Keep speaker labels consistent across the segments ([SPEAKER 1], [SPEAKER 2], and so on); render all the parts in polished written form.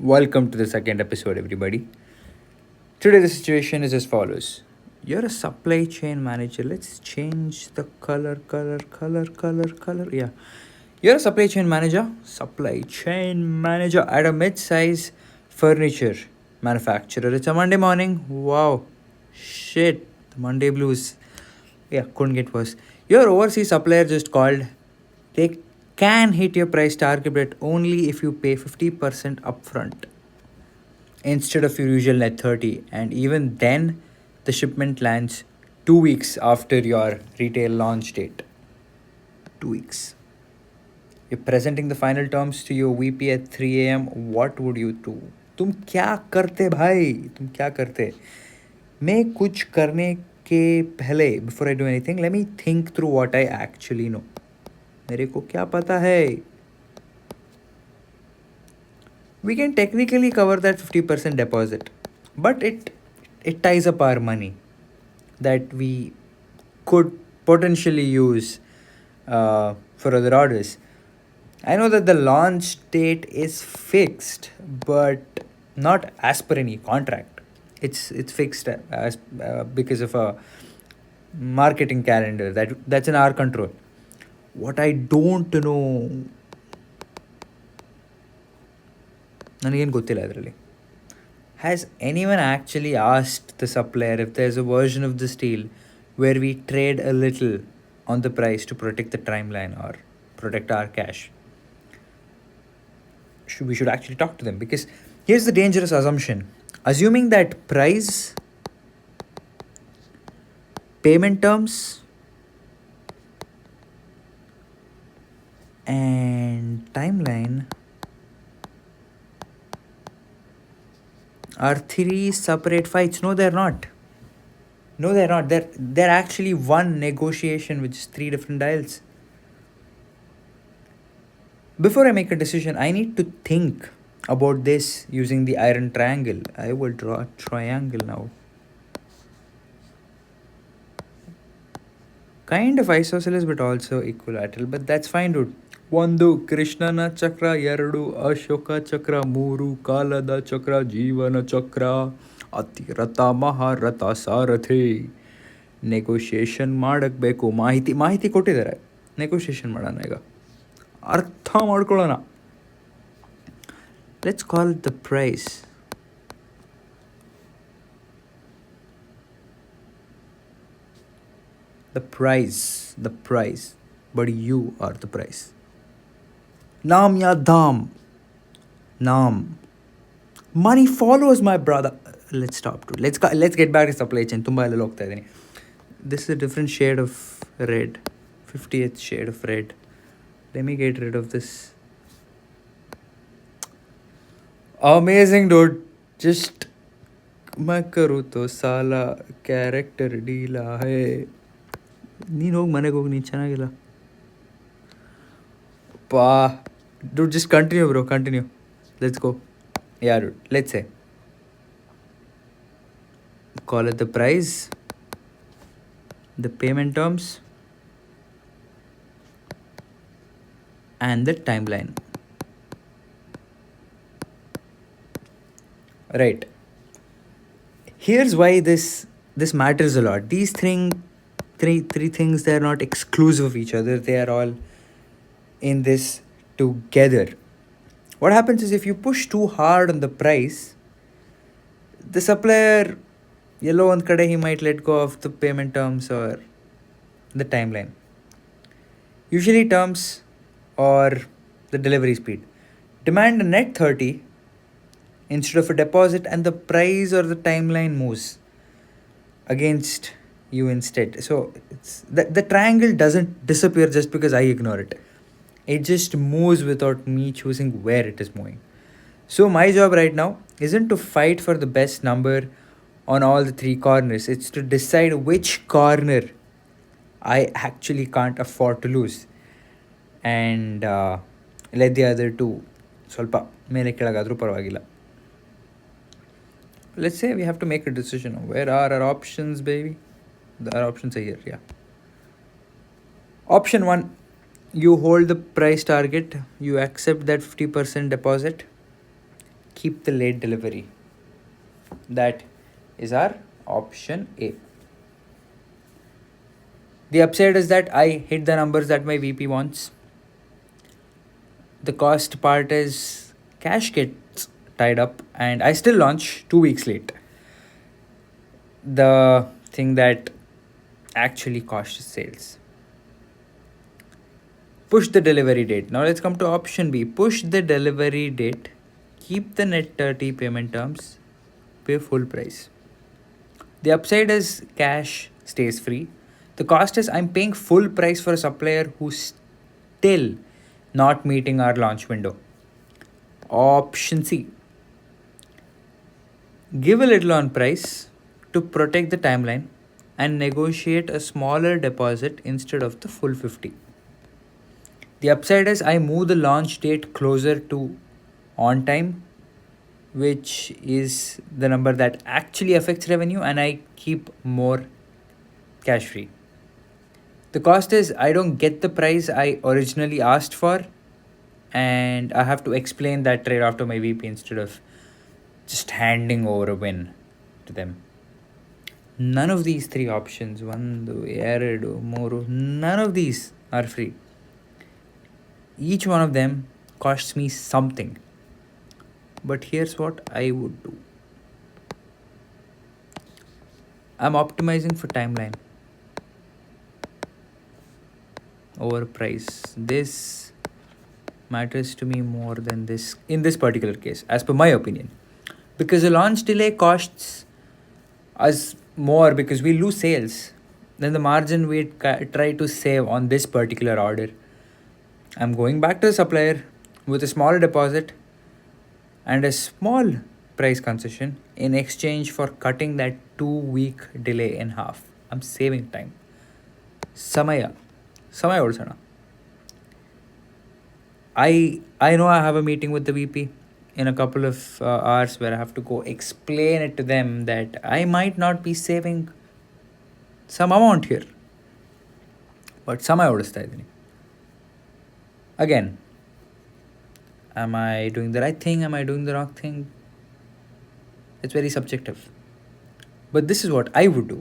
[SPEAKER 1] Welcome to the second episode, everybody. Today, the situation is as follows. You're a supply chain manager. Let's change the color. Yeah. You're a supply chain manager at a mid size furniture manufacturer. It's a Monday morning. Wow. Shit. The Monday blues. Yeah, couldn't get worse. Your overseas supplier just called. They can hit your price target, but only if you pay 50% upfront instead of your usual net 30, and even then the shipment lands 2 weeks after your retail launch date. 2 weeks. You're presenting the final terms to your VP at 3 a.m. What would you do? तुम क्या करते भाई? तुम क्या करते? मैं कुछ करने के पहले, before I do anything, let me think through what I actually know. मेरे को क्या पता है? We can technically cover that 50% deposit, but it ties up our money that we could potentially use for other orders. I know that the launch date is fixed, but not as per any contract. It's fixed as because of a marketing calendar that's in our control. What I don't know, ನನಗೇನು ಗೊತ್ತಿಲ್ಲ ಅದರಲ್ಲಿ. Has anyone actually asked the supplier if there's a version of this deal where we trade a little on the price to protect the timeline or protect our cash? We should actually talk to them, because here's the dangerous assumption. Assuming that price, payment terms, and timeline are three separate fights. No, they're not. No, they're not. They're actually one negotiation with just three different dials. Before I make a decision, I need to think about this using the iron triangle. I will draw a triangle now. Kind of isosceles, but also equilateral. But that's fine, dude. ಒಂದು ಕೃಷ್ಣನ ಚಕ್ರ, ಎರಡು ಅಶೋಕ ಚಕ್ರ, ಮೂರು ಕಾಲದ ಚಕ್ರ, ಜೀವನ ಚಕ್ರ, ಅತಿರಥ ಮಹಾರಥ ಸಾರಥಿ. Negotiation ಮಾಡಬೇಕು. ಮಾಹಿತಿ ಕೊಟ್ಟಿದ್ದಾರೆ. ನೆಗೋಷಿಯೇಷನ್ ಮಾಡೋಣ ಈಗ, ಅರ್ಥ ಮಾಡ್ಕೊಳ್ಳೋಣ. Let's call the price. The price, but you are the price. Naam ya dham. Naam. Money follows, my brother. Let's stop, dude. Let's get back to supply chain. ತುಂಬಾ ಎಲ್ಲ ಹೋಗ್ತಾ ಇದ್ದೀನಿ. This is a different shade of red. 50th shade of red. Let me get rid of this. Amazing, dude. Just मैं करूँ तो साला character ಡೀಲಾ ಹೇ. ನೀನು ಹೋಗಿ ಮನೆಗೆ ಹೋಗಿ, ನೀನು ಚೆನ್ನಾಗಿಲ್ಲ ಪಾ. dude, just continue, bro. Continue. Let's go. Yeah, dude. Let's say, call it the price, the payment terms, and the timeline. Right. Here's why this matters a lot. These three things, they're not exclusive of each other. They are all in this together. What happens is, if you push too hard on the price, the supplier, yellow on kade, he might let go of the payment terms or the timeline. Usually terms or the delivery speed. Demand a net 30 instead of a deposit, and the price or the timeline moves against you instead. So it's the triangle doesn't disappear just because I ignore it. It just moves without me choosing where it is moving. So my job right now isn't to fight for the best number on all the three corners. It's to decide which corner I actually can't afford to lose, and let the other two ಸ್ವಲ್ಪ ಮೇಲೆ ಕೆಳಗಾದರೂ ಪರವಾಗಿಲ್ಲ. Let's say we have to make a decision. Where are our options, baby? Our options are here. Yeah. Option 1, you hold the price target. You accept that 50% deposit. keep the late delivery. That is our option A. The upside is that I hit the numbers that my VP wants. The cost part is cash gets tied up and I still launch 2 weeks late. The thing that actually costs sales. Push the delivery date. Now let's come to option B. Push the delivery date. Keep the net 30 payment terms. Pay full price. The upside is cash stays free. The cost is I'm paying full price for a supplier who's still not meeting our launch window. Option C. Give a little on price to protect the timeline and negotiate a smaller deposit instead of the full 50. The upside is I move the launch date closer to on time, which is the number that actually affects revenue, and I keep more cash free. The cost is I don't get the price I originally asked for, and I have to explain that trade off to my VP instead of just handing over a win to them. None of these three options, ಒಂದು ಎರಡು ಮೂರು, none of these are free. Each one of them costs me something. But here's what I would do. I'm optimizing for timeline over price. This matters to me more than this in this particular case, as per my opinion. Because a launch delay costs us more because we lose sales than the margin we try to save on this particular order. I'm going back to the supplier with a small deposit and a small price concession in exchange for cutting that 2 week delay in half. I'm saving time. ಸಮಯ ಉಳಿಸೋಣ. I know I have a meeting with the VP in a couple of hours where I have to go explain it to them that I might not be saving some amount here. But ಸಮಯ ಉಳಿಸ್ತಾ ಇದ್ದೀನಿ. Again, am I doing the right thing? Am I doing the wrong thing? It's very subjective. But this is what I would do.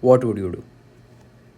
[SPEAKER 1] What would you do?